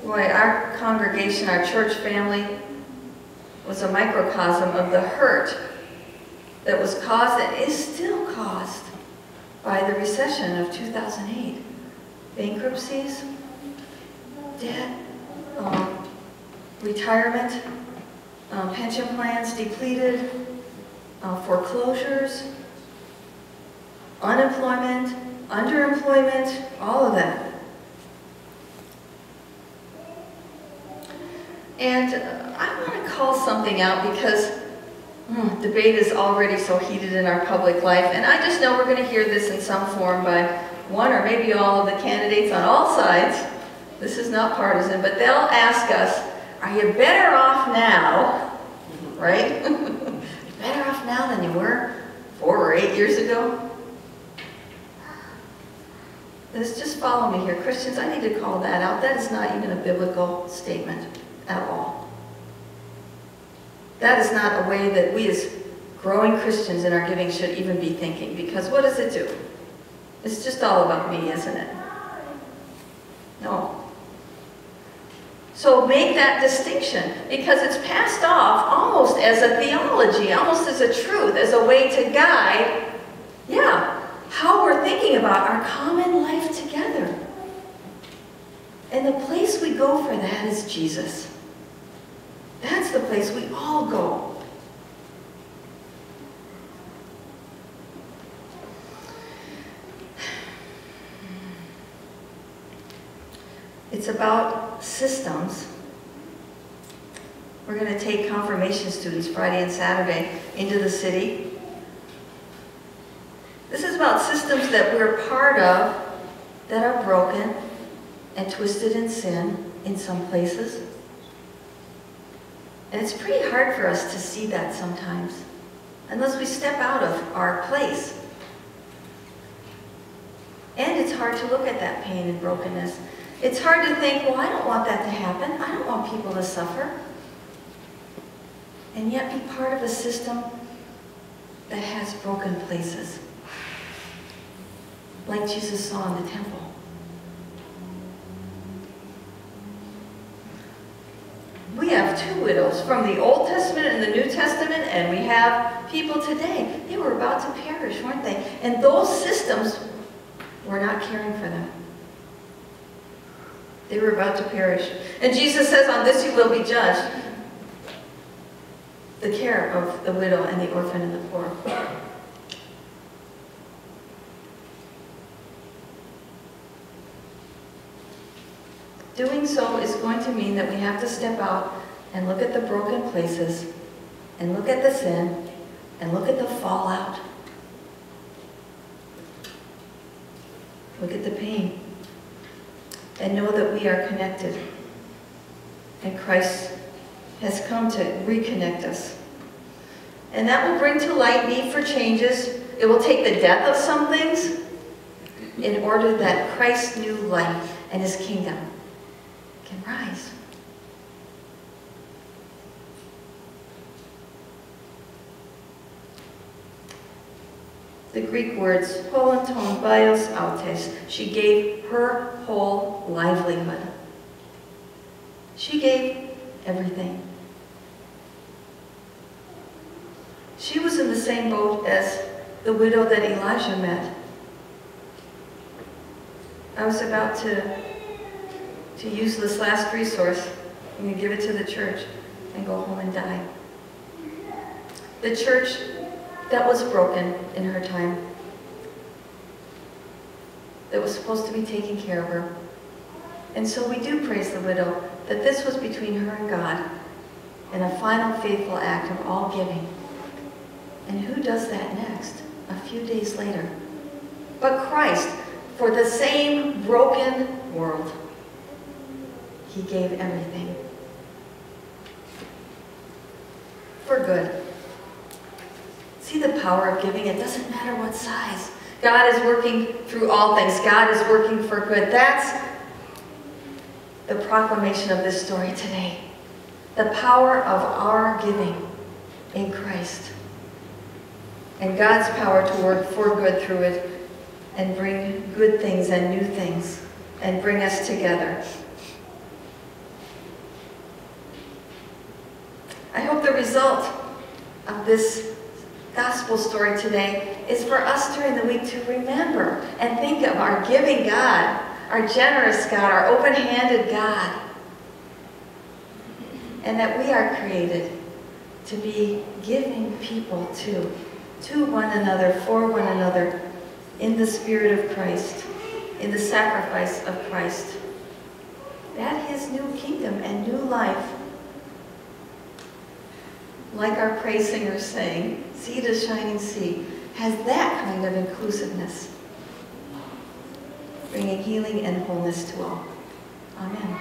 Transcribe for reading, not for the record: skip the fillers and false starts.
Boy, our congregation, our church family, was a microcosm of the hurt that was caused and is still caused by the recession of 2008. Bankruptcies, debt, retirement, pension plans depleted, foreclosures, unemployment, underemployment, all of that. And I want to call something out because debate is already so heated in our public life, and I just know we're going to hear this in some form by one or maybe all of the candidates on all sides. This is not partisan, but they'll ask us, are you better off now, right? Better off now than you were 4 or 8 years ago? Just follow me here. Christians, I need to call that out. That is not even a biblical statement at all. That is not a way that we as growing Christians in our giving should even be thinking, because what does it do? It's just all about me, isn't it? No. So make that distinction, because it's passed off almost as a theology, almost as a truth, as a way to guide, how we're thinking about our common life together. And the place we go for that is Jesus. That's the place we all go. It's about systems. We're going to take confirmation students Friday and Saturday into the city. This is about systems that we're part of that are broken and twisted in sin in some places. And it's pretty hard for us to see that sometimes, unless we step out of our place. And it's hard to look at that pain and brokenness. It's hard to think, well, I don't want that to happen. I don't want people to suffer. And yet be part of a system that has broken places, like Jesus saw in the temple. We have 2 widows from the Old Testament and the New Testament, and we have people today. They were about to perish, weren't they? And those systems were not caring for them. They were about to perish. And Jesus says, on this you will be judged. The care of the widow and the orphan and the poor. Doing so is going to mean that we have to step out and look at the broken places, and look at the sin, and look at the fallout. Look at the pain. And know that we are connected. And Christ has come to reconnect us. And that will bring to light need for changes. It will take the death of some things in order that Christ's new life and his kingdom can rise. The Greek words, holanton bios autes, she gave her whole livelihood. She gave everything. She was in the same boat as the widow that Elijah met. I was about to use this last resource and give it to the church and go home and die. The church that was broken in her time, that was supposed to be taking care of her. And so we do praise the widow, that this was between her and God, and a final faithful act of all giving. And who does that next? A few days later. But Christ, for the same broken world, he gave everything. For good. See the power of giving? It doesn't matter what size. God is working through all things. God is working for good. That's the proclamation of this story today. The power of our giving in Christ. And God's power to work for good through it and bring good things and new things and bring us together. result of this gospel story today is for us during the week to remember and think of our giving God, our generous God, our open-handed God, and that we are created to be giving people to one another, for one another, in the Spirit of Christ, in the sacrifice of Christ, that His new kingdom and new life, like our praise singers sang, sea to shining sea, has that kind of inclusiveness, bringing healing and wholeness to all. Amen.